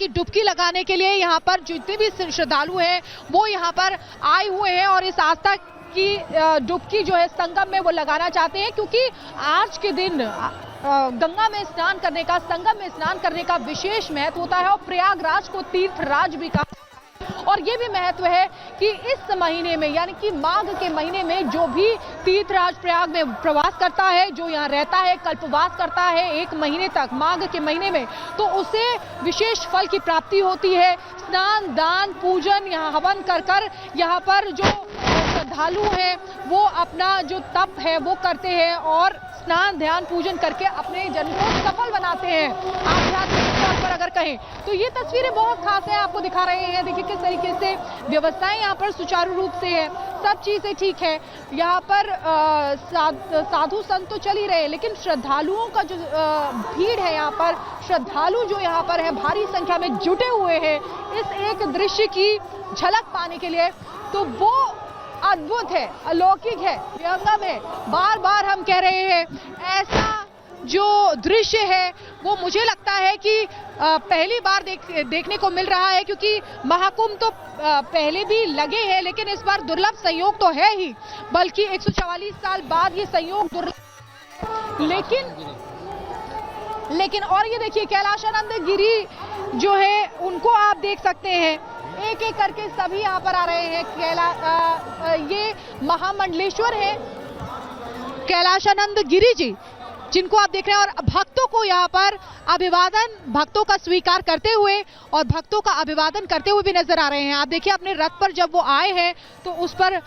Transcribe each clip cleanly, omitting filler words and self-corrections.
कि डुबकी लगाने के लिए यहाँ पर जितने भी श्रद्धालु हैं वो यहाँ पर आए हुए हैं और इस आस्था की डुबकी जो है संगम में वो लगाना चाहते हैं, क्योंकि आज के दिन गंगा में स्नान करने का, संगम में स्नान करने का विशेष महत्व होता है और प्रयागराज को तीर्थराज भी कहा। और ये भी महत्व है कि इस महीने में यानी कि माघ के महीने में जो भी तीर्थराज प्रयाग में प्रवास करता है, जो यहाँ रहता है, कल्पवास करता है 1 महीने तक माघ के महीने में, तो उसे विशेष फल की प्राप्ति होती है। स्नान, दान, पूजन, यहाँ हवन कर यहाँ पर जो श्रद्धालु हैं वो अपना जो तप है वो करते हैं और स्नान, ध्यान, पूजन करके अपने जन्म को सफल बनाते हैं। आध्यात्मिक तौर पर अगर कहें तो ये तस्वीरें बहुत खास है, आपको दिखा रहे हैं। देखिए किस तरीके से व्यवस्थाएं यहाँ पर सुचारू रूप से है, सब चीजें ठीक है। यहाँ पर साधु संत तो चल ही रहे, लेकिन श्रद्धालुओं का जो भीड़ है, यहाँ पर श्रद्धालु जो यहाँ पर है भारी संख्या में जुटे हुए हैं इस एक दृश्य की झलक पाने के लिए, तो वो अद्भुत है, अलौकिक है, विहंगम है। बार बार हम कह रहे हैं ऐसा जो दृश्य है वो मुझे लगता है कि पहली बार देखने को मिल रहा है, क्योंकि महाकुंभ तो पहले भी लगे हैं, लेकिन इस बार दुर्लभ संयोग तो है ही, बल्कि 144 साल बाद ये संयोग दुर्लभ। लेकिन और ये देखिए कैलाशानंद गिरी जो है उनको आप देख सकते हैं, एक एक करके सभी यहाँ पर आ रहे हैं। ये महामंडलेश्वर है कैलाशानंद गिरी जी, जिनको आप देख रहे हैं, और भक्तों को यहाँ पर अभिवादन, भक्तों का स्वीकार करते हुए और भक्तों का अभिवादन करते हुए भी नजर आ रहे हैं। आप देखिए अपने रथ पर जब वो आए हैं तो उस पर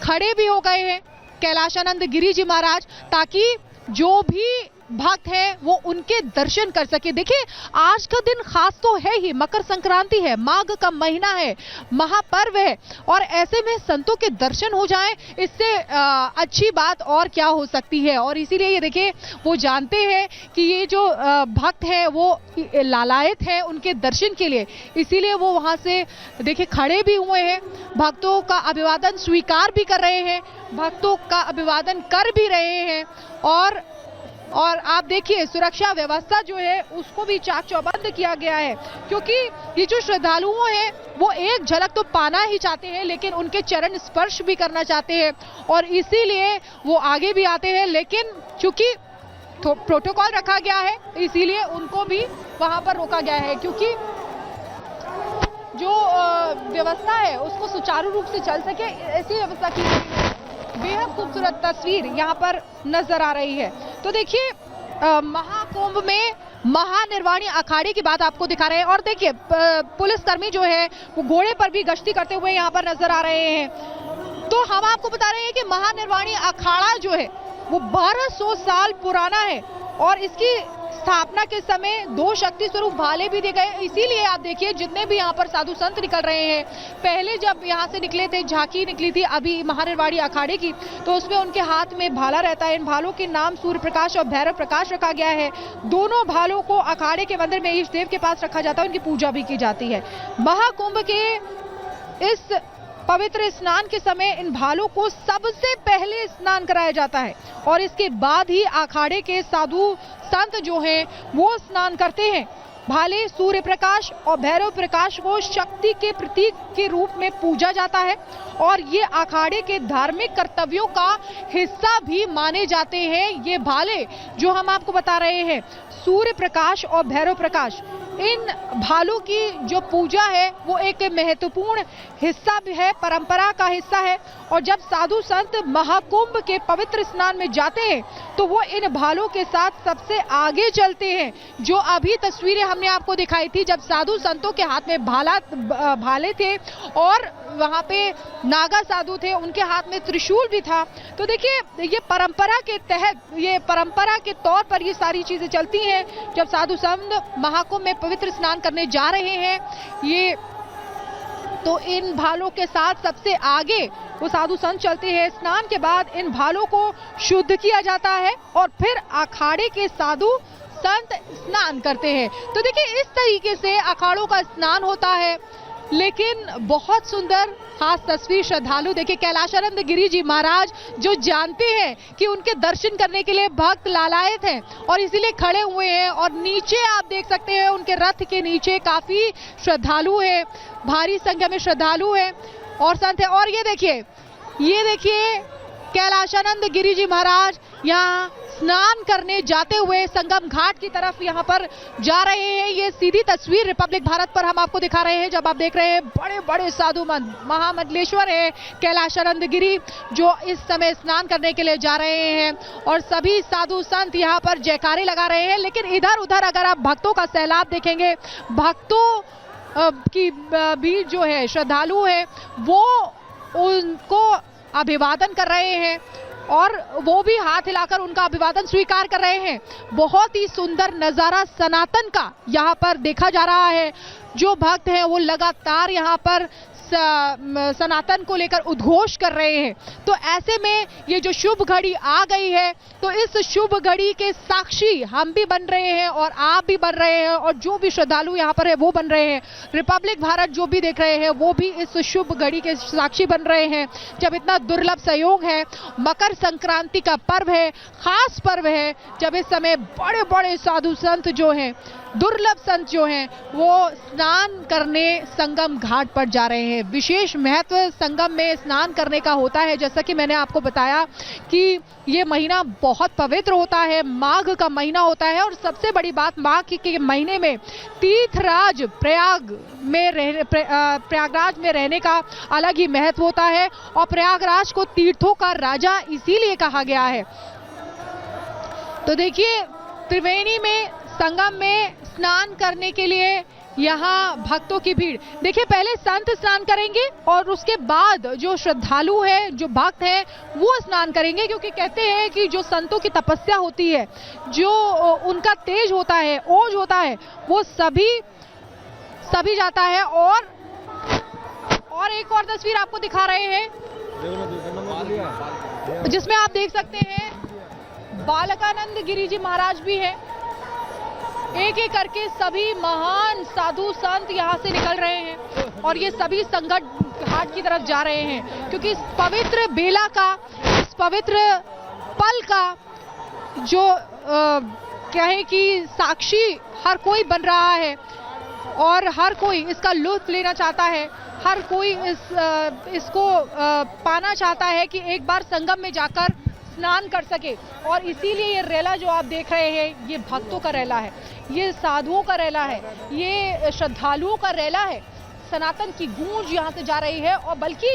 खड़े भी हो गए हैं कैलाशानंद गिरी जी महाराज, ताकि जो भी भक्त है वो उनके दर्शन कर सके। देखिए आज का दिन खास तो है ही, मकर संक्रांति है, माघ का महीना है, महापर्व है, और ऐसे में संतों के दर्शन हो जाएं, इससे अच्छी बात और क्या हो सकती है। और इसीलिए ये देखिए वो जानते हैं कि ये जो भक्त है वो लालायत है उनके दर्शन के लिए, इसीलिए वो वहां से देखिए खड़े भी हुए हैं, भक्तों का अभिवादन स्वीकार भी कर रहे हैं, भक्तों का अभिवादन कर भी रहे हैं। और आप देखिए सुरक्षा व्यवस्था जो है उसको भी चाक चौबंद किया गया है, क्योंकि ये जो श्रद्धालुओं हैं वो एक झलक तो पाना ही चाहते हैं, लेकिन उनके चरण स्पर्श भी करना चाहते हैं, और इसीलिए वो आगे भी आते हैं। लेकिन चूंकि प्रोटोकॉल रखा गया है इसीलिए उनको भी वहां पर रोका गया है, क्योंकि जो व्यवस्था है उसको सुचारू रूप से चल सके, ऐसी व्यवस्था की गई है। बेहद खूबसूरत तस्वीर यहाँ पर नजर आ रही है। तो देखिए महाकुंभ में महानिर्वाणी अखाड़े की बात आपको दिखा रहे हैं, और देखिए पुलिसकर्मी जो है वो घोड़े पर भी गश्ती करते हुए यहाँ पर नजर आ रहे हैं। तो हम आपको बता रहे हैं कि महानिर्वाणी अखाड़ा जो है वो 1200 साल पुराना है, और इसकी स्थापना के समय 2 शक्ति स्वरूप भाले भी दिए गए। इसीलिए आप देखिए जितने भी यहाँ पर साधु संत निकल रहे हैं, पहले जब यहाँ से निकले थे झांकी निकली थी अभी महानिर्वाणी अखाड़े की, तो उसमें उनके हाथ में भाला रहता है। इन भालों के नाम सूर्य प्रकाश और भैरव प्रकाश रखा गया है। दोनों भालों को अखाड़े के मंदिर में ईष्ट देव के पास रखा जाता है, उनकी पूजा भी की जाती है। महाकुंभ के इस पवित्र स्नान के समय इन भालों को सबसे पहले स्नान कराया जाता है, और इसके बाद ही अखाड़े के साधु संत जो हैं वो स्नान करते हैं। भाले, सूर्य प्रकाश और भैरव प्रकाश को शक्ति के प्रतीक के रूप में पूजा जाता है, और ये अखाड़े के धार्मिक कर्तव्यों का हिस्सा भी माने जाते हैं। ये भाले जो हम आपको बता रहे हैं, सूर्य प्रकाश और भैरव प्रकाश, इन भालों की जो पूजा है वो एक महत्वपूर्ण हिस्सा भी है, परंपरा का हिस्सा है। और जब साधु संत महाकुंभ के पवित्र स्नान में जाते हैं तो वो इन भालों के साथ सबसे आगे चलते हैं। जो अभी तस्वीरें हमने आपको दिखाई थी जब साधु संतों के हाथ में भाले थे और वहां पे नागा साधु थे, उनके हाथ में त्रिशूल भी था। तो देखिए ये परंपरा के तहत, ये परंपरा के तौर पर ये सारी चीजें चलती हैं। जब साधु संत महाकुंभ में पवित्र स्नान करने जा रहे हैं ये, तो इन भालों के साथ सबसे आगे वो साधु संत चलते हैं। स्नान के बाद इन भालों को शुद्ध किया जाता है और फिर अखाड़े के साधु संत स्नान करते हैं। तो देखिए इस तरीके से अखाड़ों का स्नान होता है। लेकिन बहुत सुंदर खास तस्वीर श्रद्धालु देखिए कैलाशानंद गिरी जी महाराज जो जानते हैं कि उनके दर्शन करने के लिए भक्त लालायत हैं और इसीलिए खड़े हुए हैं। और नीचे आप देख सकते हैं उनके रथ के नीचे काफी श्रद्धालु है, भारी संख्या में श्रद्धालु है और संत है। और ये देखिए कैलाशानंद गिरी जी महाराज यहाँ स्नान करने जाते हुए संगम घाट की तरफ यहाँ पर जा रहे हैं। ये सीधी तस्वीर रिपब्लिक भारत पर हम आपको दिखा रहे हैं जब आप देख रहे हैं बड़े बड़े साधु महामंडलेश्वर है कैलाशानंद गिरी जो इस समय स्नान करने के लिए जा रहे हैं और सभी साधु संत यहाँ पर जयकारे लगा रहे हैं। लेकिन इधर उधर अगर आप भक्तों का सैलाब देखेंगे, भक्तों की भीड़ जो है, श्रद्धालु है, वो उनको अभिवादन कर रहे हैं और वो भी हाथ हिलाकर उनका अभिवादन स्वीकार कर रहे हैं। बहुत ही सुंदर नजारा सनातन का यहाँ पर देखा जा रहा है। जो भक्त हैं वो लगातार यहाँ पर सनातन को लेकर उद्घोष कर रहे हैं। तो ऐसे में ये जो शुभ घड़ी आ गई है तो इस शुभ घड़ी के साक्षी हम भी बन रहे हैं और आप भी बन रहे हैं और जो भी श्रद्धालु यहाँ पर है वो बन रहे हैं। रिपब्लिक भारत जो भी देख रहे हैं वो भी इस शुभ घड़ी के साक्षी बन रहे हैं। जब इतना दुर्लभ संयोग है, मकर संक्रांति का पर्व है, खास पर्व है, जब इस समय बड़े बड़े साधु संत जो हैं, दुर्लभ संत जो हैं, वो स्नान करने संगम घाट पर जा रहे हैं। विशेष महत्व संगम में स्नान करने का होता है। जैसा कि मैंने आपको बताया कि ये महीना बहुत पवित्र होता है, माघ का महीना होता है और सबसे बड़ी बात माघ के महीने में तीर्थराज प्रयागराज में रहने का अलग ही महत्व होता है और प्रयागराज को तीर्थों का राजा इसीलिए कहा गया है। तो देखिए त्रिवेणी में संगम में स्नान करने के लिए यहाँ भक्तों की भीड़ देखिए। पहले संत स्नान करेंगे और उसके बाद जो श्रद्धालु है, जो भक्त है, वो स्नान करेंगे, क्योंकि कहते हैं कि जो संतों की तपस्या होती है, जो उनका तेज होता है, ओज होता है, वो सभी जाता है। और एक और तस्वीर आपको दिखा रहे हैं जिसमें आप देख सकते हैं बालकानंद गिरी जी महाराज भी है। एक एक करके सभी महान साधु संत यहाँ से निकल रहे हैं और ये सभी संगम घाट की तरफ जा रहे हैं, क्योंकि इस पवित्र बेला का, इस पवित्र पल का जो कहे कि साक्षी हर कोई बन रहा है और हर कोई इसका लुत्फ लेना चाहता है। हर कोई इसको पाना चाहता है कि एक बार संगम में जाकर स्नान कर सके। और इसीलिए ये रेला जो आप देख रहे हैं, ये भक्तों का रेला है, ये साधुओं का रेला है, ये श्रद्धालुओं का रेला है। सनातन की गूंज यहाँ से जा रही है और बल्कि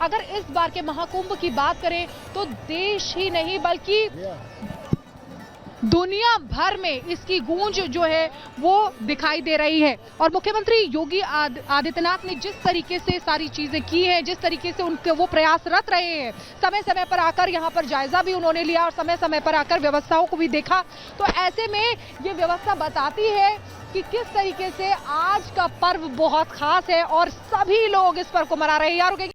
अगर इस बार के महाकुंभ की बात करें तो देश ही नहीं बल्कि दुनिया भर में इसकी गूंज जो है वो दिखाई दे रही है। और मुख्यमंत्री योगी आदित्यनाथ ने जिस तरीके से सारी चीजें की हैं, जिस तरीके से उनके वो प्रयासरत रहे हैं, समय समय पर आकर यहाँ पर जायजा भी उन्होंने लिया और समय समय पर आकर व्यवस्थाओं को भी देखा। तो ऐसे में ये व्यवस्था बताती है कि किस तरीके से आज का पर्व बहुत खास है और सभी लोग इस पर्व को मना रहे हैं। यार